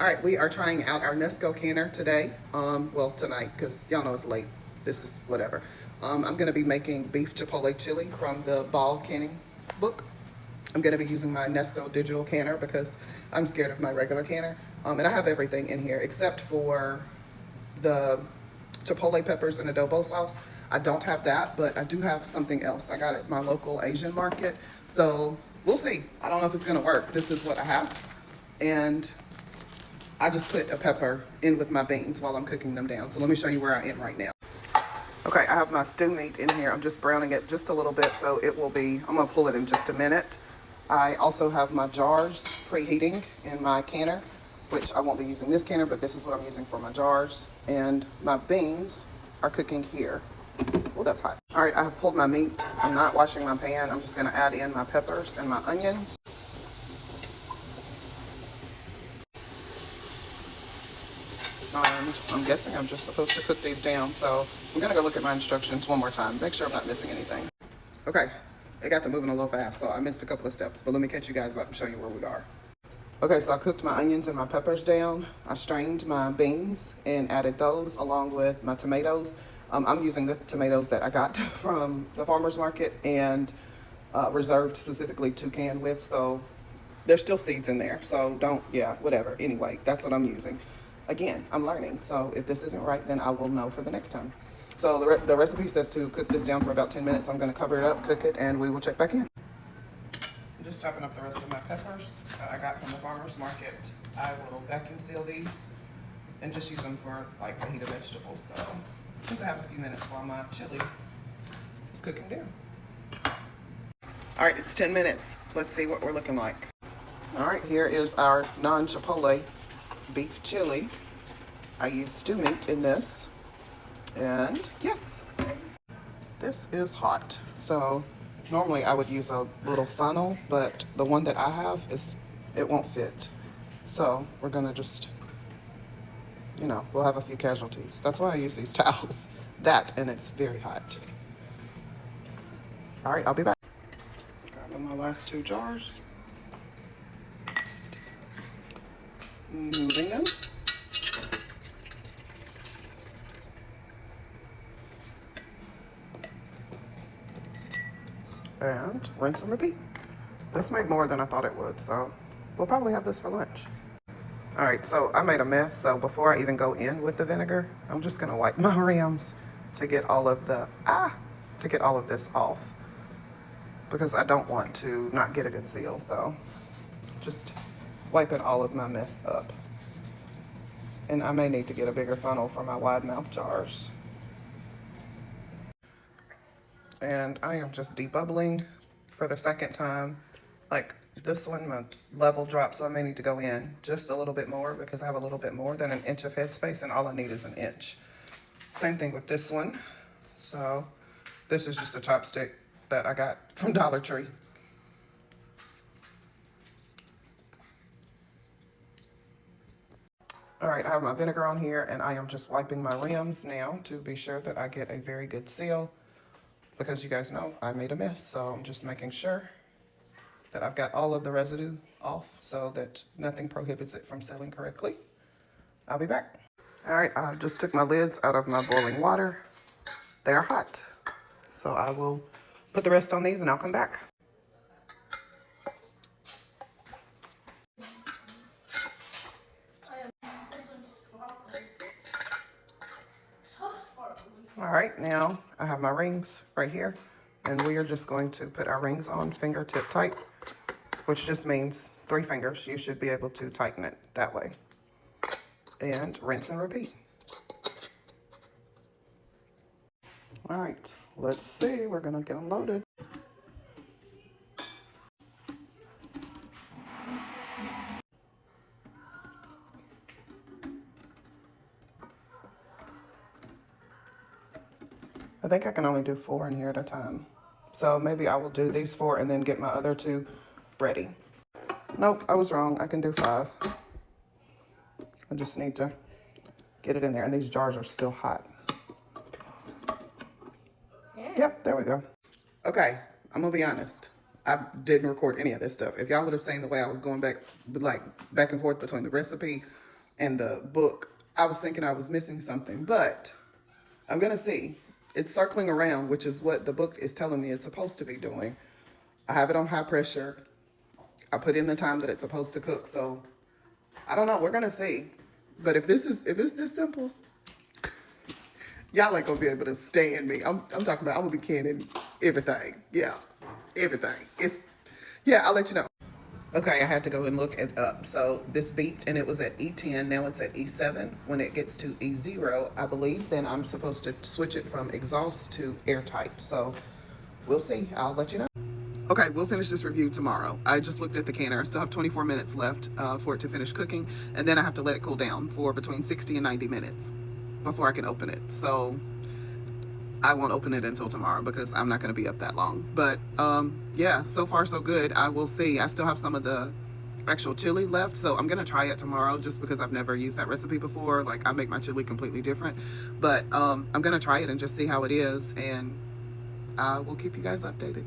All right, we are trying out our Nesco canner today. Well, tonight, because y'all know it's late. This is whatever. I'm going to be making beef chipotle chili from the ball canning book. I'm going to be using my Nesco digital canner because I'm scared of my regular canner. And I have everything in here except for the chipotle peppers and adobo sauce. I don't have that, but I do have something else. I got it at my local Asian market. So we'll see. I don't know if it's going to work. This is what I have. And I just put a pepper in with my beans while I'm cooking them down. So let me show you where I am right now. Okay, I have my stew meat in here. I'm just browning it just a little bit so it will be, I'm gonna pull it in just a minute. I also have my jars preheating in my canner, which I won't be using this canner, but this is what I'm using for my jars. And my beans are cooking here. Oh, that's hot. All right, I have pulled my meat. I'm not washing my pan. I'm just gonna add in my peppers and my onions. I'm guessing I'm just supposed to cook these down, so I'm gonna go look at my instructions one more time, make sure I'm not missing anything. Okay, it got to moving a little fast, so I missed a couple of steps, but let me catch you guys up and show you where we are. Okay, so I cooked my onions and my peppers down. I strained my beans and added those along with my tomatoes. I'm using the tomatoes that I got from the farmer's market and reserved specifically to can with, so there's still seeds in there, so don't, yeah, whatever. Anyway, that's what I'm using. Again, I'm learning, so if this isn't right, then I will know for the next time. So the recipe says to cook this down for about 10 minutes. So I'm going to cover it up, cook it, and we will check back in. I'm just chopping up the rest of my peppers that I got from the farmer's market. I will vacuum seal these and just use them for like fajita vegetables. So since I have a few minutes while my chili is cooking down. All right, it's 10 minutes. Let's see what we're looking like. All right, here is our non-chipotle beef chili. I use stew meat in this, and yes, this is hot. So normally I would use a little funnel, but the one that I have it won't fit. So we're gonna just, we'll have a few casualties. That's why I use these towels. That, and it's very hot. All right, I'll be back. Grabbing my last two jars. Moving them. And rinse and repeat. This made more than I thought it would, so we'll probably have this for lunch. All right, so I made a mess, so before I even go in with the vinegar, I'm just gonna wipe my rims to get all of this off, because I don't want to not get a good seal, so just wiping all of my mess up. And I may need to get a bigger funnel for my wide mouth jars. And I am just debubbling for the second time. Like this one, my level dropped, so I may need to go in just a little bit more because I have a little bit more than an inch of headspace and all I need is an inch. Same thing with this one. So this is just a chopstick that I got from Dollar Tree. All right, I have my vinegar on here and I am just wiping my rims now to be sure that I get a very good seal. Because you guys know I made a mess, so I'm just making sure that I've got all of the residue off so that nothing prohibits it from sealing correctly. I'll be back. All right, I just took my lids out of my boiling water. They are hot, so I will put the rest on these and I'll come back. All right, now I have my rings right here, and we are just going to put our rings on fingertip tight, which just means 3 fingers. You should be able to tighten it that way. And rinse and repeat. All right, let's see. We're gonna get them loaded. I think I can only do 4 in here at a time. So maybe I will do these 4 and then get my other 2 ready. Nope, I was wrong. I can do 5. I just need to get it in there. And these jars are still hot. Yeah. Yep, there we go. Okay, I'm gonna be honest. I didn't record any of this stuff. If y'all would have seen the way I was going back and forth between the recipe in the book, I was thinking I was missing something, but I'm gonna see. It's circling around, which is what the book is telling me it's supposed to be doing. I have it on high pressure. I put in the time that it's supposed to cook, so I don't know. We're gonna see. But if it's this simple, y'all ain't gonna be able to stand me. I'm talking about I'm gonna be canning everything. Yeah, everything. Yeah. I'll let you know. Okay, I had to go and look it up. So this beeped and it was at E10. Now it's at E7. When it gets to E0, I believe, then I'm supposed to switch it from exhaust to airtight. So we'll see. I'll let you know. Okay, we'll finish this review tomorrow. I just looked at the canner. I still have 24 minutes left for it to finish cooking, and then I have to let it cool down for between 60 and 90 minutes before I can open it. So I won't open it until tomorrow because I'm not going to be up that long. But yeah, so far so good. I will see. I still have some of the actual chili left, so I'm going to try it tomorrow just because I've never used that recipe before. Like, I make my chili completely different. But I'm going to try it and just see how it is, and I will keep you guys updated.